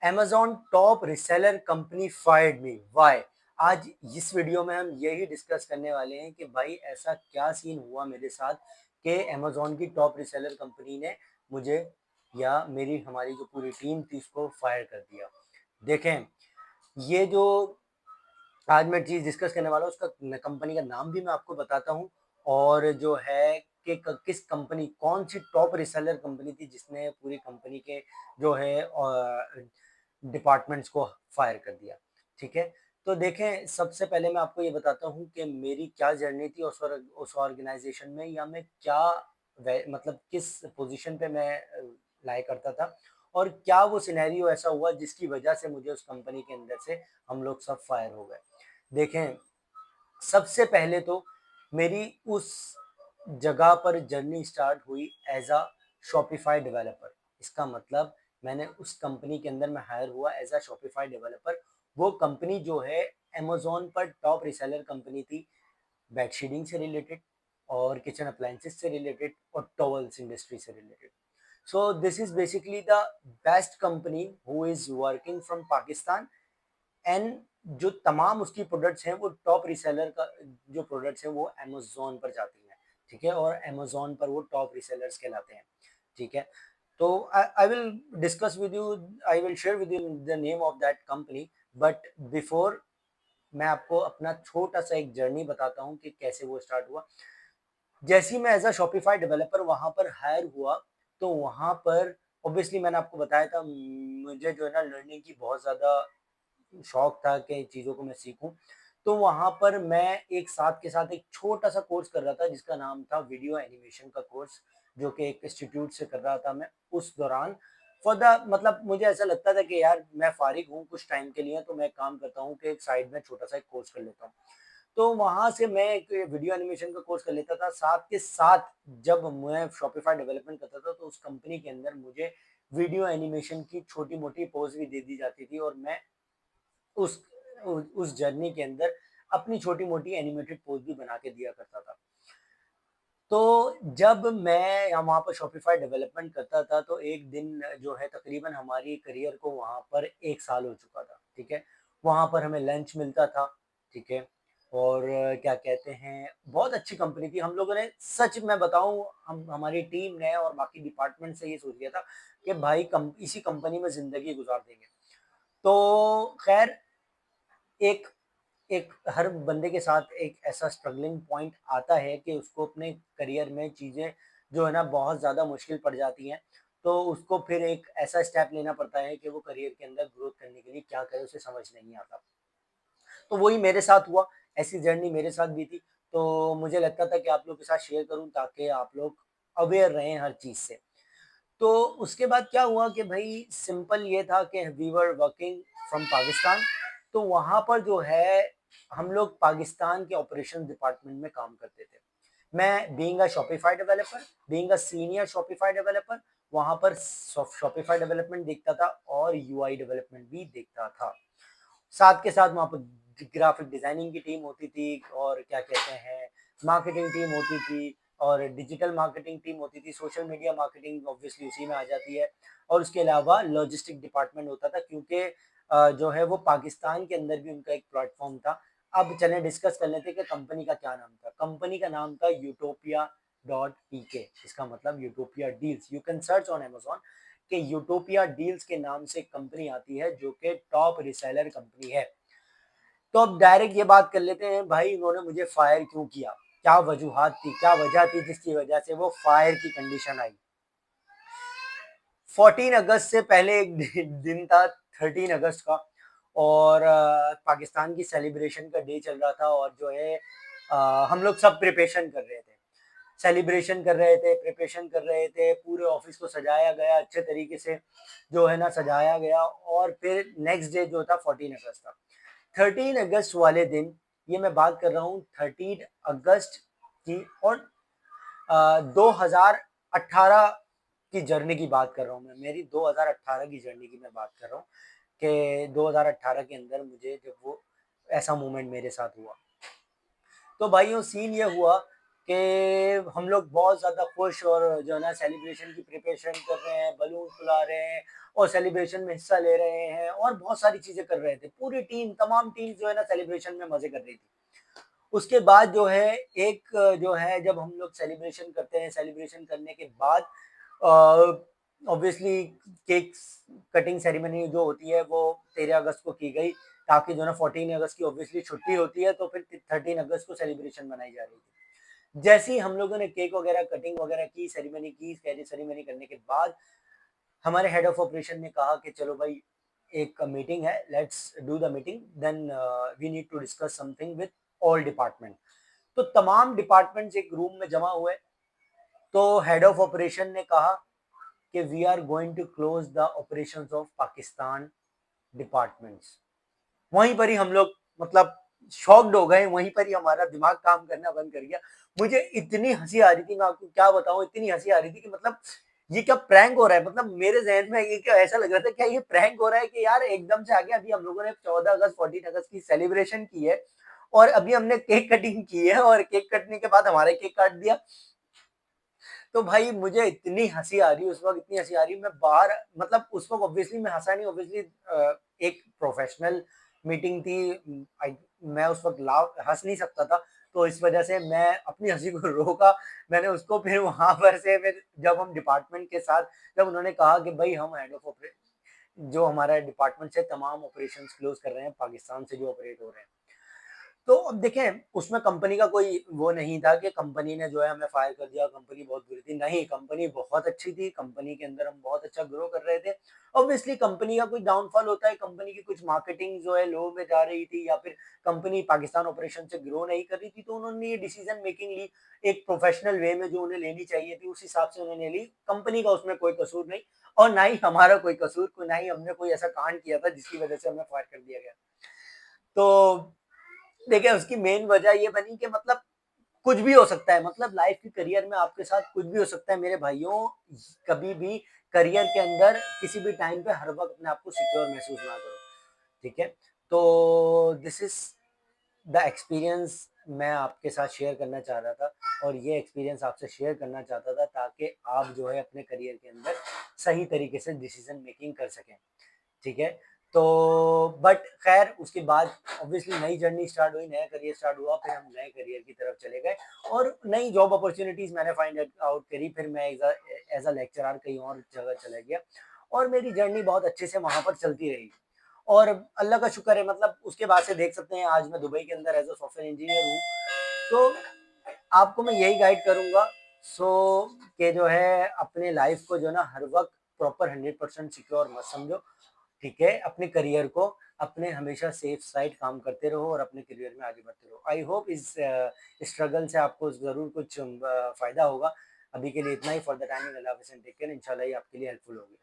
Amazon top reseller company fired me why. आज इस video में हम यही डिस्कस करने वाले हैं कि भाई ऐसा क्या सीन हुआ मेरे साथ कि Amazon की टॉप रिसेलर कंपनी ने मुझे या मेरी हमारी जो पूरी टीम थी उसको फायर कर दिया। देखें, ये जो आज मैं चीज़ डिस्कस करने वाला हूँ उसका कंपनी का नाम भी मैं आपको बताता हूँ और जो है कि किस कंपनी कौन सी टॉप रिसेलर कंपनी थी जिसने पूरी कंपनी के जो है डिपार्टमेंट्स को फायर कर दिया। ठीक है, तो देखें, सबसे पहले मैं आपको ये बताता हूँ कि मेरी क्या जर्नी थी उस ऑर्गेनाइजेशन में, या मैं क्या मतलब किस पोजीशन पे मैं लाया करता था और क्या वो सिनेरियो ऐसा हुआ जिसकी वजह से मुझे उस कंपनी के अंदर से हम लोग सब फायर हो गए। देखें, सबसे पहले तो मेरी उस जगह पर जर्नी स्टार्ट हुई एज अ शॉपिफाई डेवलपर। इसका मतलब मैंने उस कंपनी के अंदर मैं हायर हुआ एज अ शॉपिफाई डेवलपर। वो कंपनी जो है अमेज़न पर टॉप रिसेलर कंपनी थी, बेडशीटिंग से रिलेटेड और किचन अप्लायंसेस से रिलेटेड और टॉवल्स इंडस्ट्री से related. So this is basically the best company who is working from Pakistan and जो तमाम उसकी प्रोडक्ट्स हैं वो टॉप रिसेलर का जो प्रोडक्ट्स हैं वो अमेज़न पर जाती हैं। ठीक है, और अमेज़न पर वो टॉप रिसेलर्स कहलाते हैं। ठीक है, तो I will discuss with you, I will share with you the name of that company, but before मैं आपको अपना छोटा सा एक जर्नी बताता हूँ कि कैसे वो स्टार्ट हुआ। जैसे ही मैं एज अ शॉपिफाई डेवलपर वहाँ पर हायर हुआ, तो वहाँ पर ऑब्वियसली मैंने आपको बताया था मुझे जो है ना लर्निंग की बहुत ज़्यादा शौक था कि चीज़ों को मैं सीखूँ। तो वहाँ पर मैं एक साथ के साथ एक छोटा-सा कोर्स कर रहा था जिसका नाम था वीडियो एनिमेशन का कोर्स, जो कि एक इंस्टीट्यूट से कर रहा था मैं उस दौरान। फॉर द मतलब मुझे ऐसा लगता था कि यार मैं फ़ारिग हूँ कुछ टाइम के लिए, तो मैं एक काम करता हूँ कि एक साइड में छोटा-सा एक कोर्स कर लेता हूँ। तो वहाँ से मैं एक वीडियो एनिमेशन का कोर्स कर लेता था। साथ के साथ जब मैं शॉपिफाई डेवलपमेंट करता था तो उस कंपनी के अंदर मुझे वीडियो एनिमेशन की छोटी-मोटी पोज़ भी दे दी जाती थी और मैं उस उस जर्नी के अंदर अपनी छोटी-मोटी एनिमेटेड पोस्ट भी बना के दिया करता था। तो जब मैं यहाँ वहाँ पर शॉपिफाई डेवलपमेंट करता था तो एक दिन जो है तकरीबन हमारी करियर को वहाँ पर 1 साल हो चुका था, ठीक है? वहाँ पर हमें लंच मिलता था, ठीक है? और क्या कहते हैं, बहुत अच्छी कंपनी थी। हम लोगों ने, सच मैं बताऊँ, हम हमारी टीम ने और बाकी डिपार्टमेंट से ये सोच लिया था कि भाई कम इसी कंपनी में ज़िंदगी गुज़ार देंगे। तो खैर एक एक हर बंदे के साथ एक ऐसा स्ट्रगलिंग पॉइंट आता है कि उसको अपने करियर में चीज़ें जो है ना बहुत ज़्यादा मुश्किल पड़ जाती हैं। तो उसको फिर एक ऐसा स्टेप लेना पड़ता है कि वो करियर के अंदर ग्रोथ करने के लिए क्या करे उसे समझ नहीं आता। तो वही मेरे साथ हुआ, ऐसी जर्नी मेरे साथ भी थी। तो मुझे लगता था कि आप लोग के साथ शेयर करूँ ताकि आप लोग अवेयर रहें हर चीज़ से। तो उसके बाद क्या हुआ कि भाई सिंपल ये था कि we were working from Pakistan. तो वहाँ पर जो है हम लोग पाकिस्तान के ऑपरेशन डिपार्टमेंट में काम करते थे। मैं being a Shopify developer, being a senior Shopify developer, वहाँ पर शॉपिफाई डेवलपमेंट देखता था और यूआई डेवलपमेंट भी देखता था। साथ के साथ वहाँ पर ग्राफिक डिजाइनिंग की टीम होती थी और क्या कहते हैं मार्केटिंग टीम होती थी और डिजिटल मार्केटिंग टीम होती थी। सोशल मीडिया मार्केटिंग ऑब्वियसली उसी में आ जाती है और उसके अलावा लॉजिस्टिक डिपार्टमेंट होता था, क्योंकि जो है वो पाकिस्तान के अंदर भी उनका एक प्लेटफॉर्म था। अब चलें डिस्कस कर लेते हैं कि कंपनी का क्या नाम था। कंपनी का नाम था यूटोपिया डॉट पीके। इसका मतलब Utopia deals. You can search on Amazon कि यूटोपिया डील्स के नाम से कंपनी आती है जो कि टॉप रिसेलर कंपनी है। तो अब डायरेक्ट ये बात कर लेते हैं, भाई उन्होंने मुझे फायर क्यों किया, क्या वजूहात थी, क्या वजह थी जिसकी वजह से वो फायर की कंडीशन आई। 14 अगस्त से पहले एक दिन था, 13 अगस्त का, और पाकिस्तान की सेलिब्रेशन का डे चल रहा था और जो है हम लोग सब प्रिपरेशन कर रहे थे, सेलिब्रेशन कर रहे थे, प्रिपरेशन कर रहे थे। पूरे ऑफिस को सजाया गया अच्छे तरीके से, जो है ना सजाया गया। और फिर नेक्स्ट डे जो था 14 अगस्त था। 13 अगस्त वाले दिन, ये मैं बात कर रहा हूँ 13 अगस्त की, और 2018 की जर्नी की बात कर रहा हूँ मैं, मेरी 2018 की जर्नी की मैं बात कर रहा हूँ कि 2018 के अंदर मुझे जब वो ऐसा मोमेंट मेरे साथ हुआ। तो भाइयों सीन ये हुआ कि हम लोग बहुत ज़्यादा खुश और जो है ना सेलिब्रेशन की प्रिपरेशन कर रहे हैं, बलून फुला रहे हैं और सेलिब्रेशन में हिस्सा ले रहे हैं और बहुत सारी चीज़ें कर रहे थे। पूरी टीम, तमाम टीम जो है ना सेलिब्रेशन में मज़े कर रही थी। उसके बाद जो है एक जो है जब हम लोग सेलिब्रेशन करते हैं, सेलिब्रेशन करने के बाद ऑब्वियसली केक कटिंग सेरेमनी जो होती है वो 13 अगस्त को की गई, ताकि जो है ना 14 अगस्त की ऑब्वियसली छुट्टी होती है, तो फिर 13 अगस्त को सेलिब्रेशन मनाई जा रही थी। जैसे ही हम लोगों ने केक वगैरह कटिंग वगैरह की, सेरेमनी की, सेरेमनी करने के बाद हमारे हेड ऑफ ऑपरेशन ने कहा कि चलो भाई एक मीटिंग है, let's do the meeting, then we need to discuss something with all department. तो तमाम डिपार्टमेंट्स एक रूम में जमा हुए। तो हेड ऑफ ऑपरेशन ने कहा कि we are going to close the operations of Pakistan departments. वहीं पर ही हम लोग मतलब शॉक्ड हो गए, वहीं पर ही हमारा दिमाग काम करना बंद कर गया। मुझे इतनी हंसी आ रही थी, मैं आपको क्या बताऊं, इतनी हंसी आ रही थी कि मतलब ये क्या प्रैंक हो रहा है। मतलब मेरे जहन में ये क्या ऐसा लग रहा था, क्या ये प्रैंक हो रहा है कि यार एकदम से आगे अभी हम लोगों ने 14 अगस्त 14 अगस्त की सेलिब्रेशन की है और अभी हमने केक कटिंग की है और केक कटने के बाद हमारे केक काट दिया। तो भाई मुझे इतनी हंसी आ रही उस वक्त, इतनी हंसी आ रही, मैं बाहर मतलब उस वक्त ऑब्वियसली मैं हंसा नहीं, ऑब्वियसली एक प्रोफेशनल मीटिंग थी। मैं उस वक्त लाभ हंस नहीं सकता था, तो इस वजह से मैं अपनी हंसी को रोका। मैंने उसको फिर वहां पर से फिर जब हम डिपार्टमेंट के साथ, जब उन्होंने कहा कि भाई हम हेड ऑफ ऑपरेशन, जो हमारा डिपार्टमेंट से तमाम ऑपरेशंस क्लोज कर रहे हैं पाकिस्तान से जो ऑपरेट हो रहे हैं, तो अब देखें उसमें कंपनी का कोई वो नहीं था कि कंपनी ने जो है हमें फायर कर दिया, कंपनी बहुत बुरी थी, नहीं, कंपनी बहुत अच्छी थी, कंपनी के अंदर हम बहुत अच्छा ग्रो कर रहे थे। ऑब्वियसली कंपनी का कोई डाउनफॉल होता है, कंपनी की कुछ मार्केटिंग जो है लो में जा रही थी या फिर कंपनी पाकिस्तान ऑपरेशन से ग्रो नहीं कर रही थी, तो उन्होंने ये डिसीजन मेकिंग ली एक प्रोफेशनल वे में, जो उन्हें लेनी चाहिए थी उस हिसाब से उन्होंने ली। कंपनी का उसमें कोई कसूर नहीं और ना ही हमारा कोई कसूर, ना ही हमने कोई ऐसा कांड किया था जिसकी वजह से हमें फायर कर दिया गया। तो देखिए उसकी मेन वजह ये बनी कि मतलब कुछ भी हो सकता है, मतलब लाइफ की करियर में आपके साथ कुछ भी हो सकता है मेरे भाइयों। कभी भी करियर के अंदर किसी भी टाइम पे हर वक्त अपने आप को सिक्योर महसूस ना करो, ठीक है। तो दिस इज द एक्सपीरियंस मैं आपके साथ शेयर करना चाह रहा था, और ये एक्सपीरियंस आपसे शेयर करना चाहता था ताकि आप जो है अपने करियर के अंदर सही तरीके से डिसीजन मेकिंग कर सकें, ठीक है। तो बट खैर उसके बाद ऑब्वियसली नई जर्नी स्टार्ट हुई, नया करियर स्टार्ट हुआ, फिर हम नए करियर की तरफ चले गए और नई जॉब अपॉर्चुनिटीज मैंने फाइंड आउट करी। फिर मैं एज अ लेक्चरर कहीं और जगह चला गया और मेरी जर्नी बहुत अच्छे से वहां पर चलती रही और अल्लाह का शुक्र है, मतलब उसके बाद से देख सकते हैं आज मैं दुबई के अंदर एज अ सॉफ्टवेयर इंजीनियर हूँ। तो आपको मैं यही गाइड करूंगा, सो कि जो है अपने लाइफ को जो है ना हर वक्त प्रॉपर 100% सिक्योर मत समझो, ठीक है। अपने करियर को अपने हमेशा सेफ साइड काम करते रहो और अपने करियर में आगे बढ़ते रहो। आई होप इस स्ट्रगल से आपको ज़रूर कुछ फ़ायदा होगा। अभी के लिए इतना ही। फॉर द टाइमिंग अल्लाह हाफ़िज़ एंड टेक केयर। इंशाल्लाह ये आपके लिए हेल्पफुल होगी।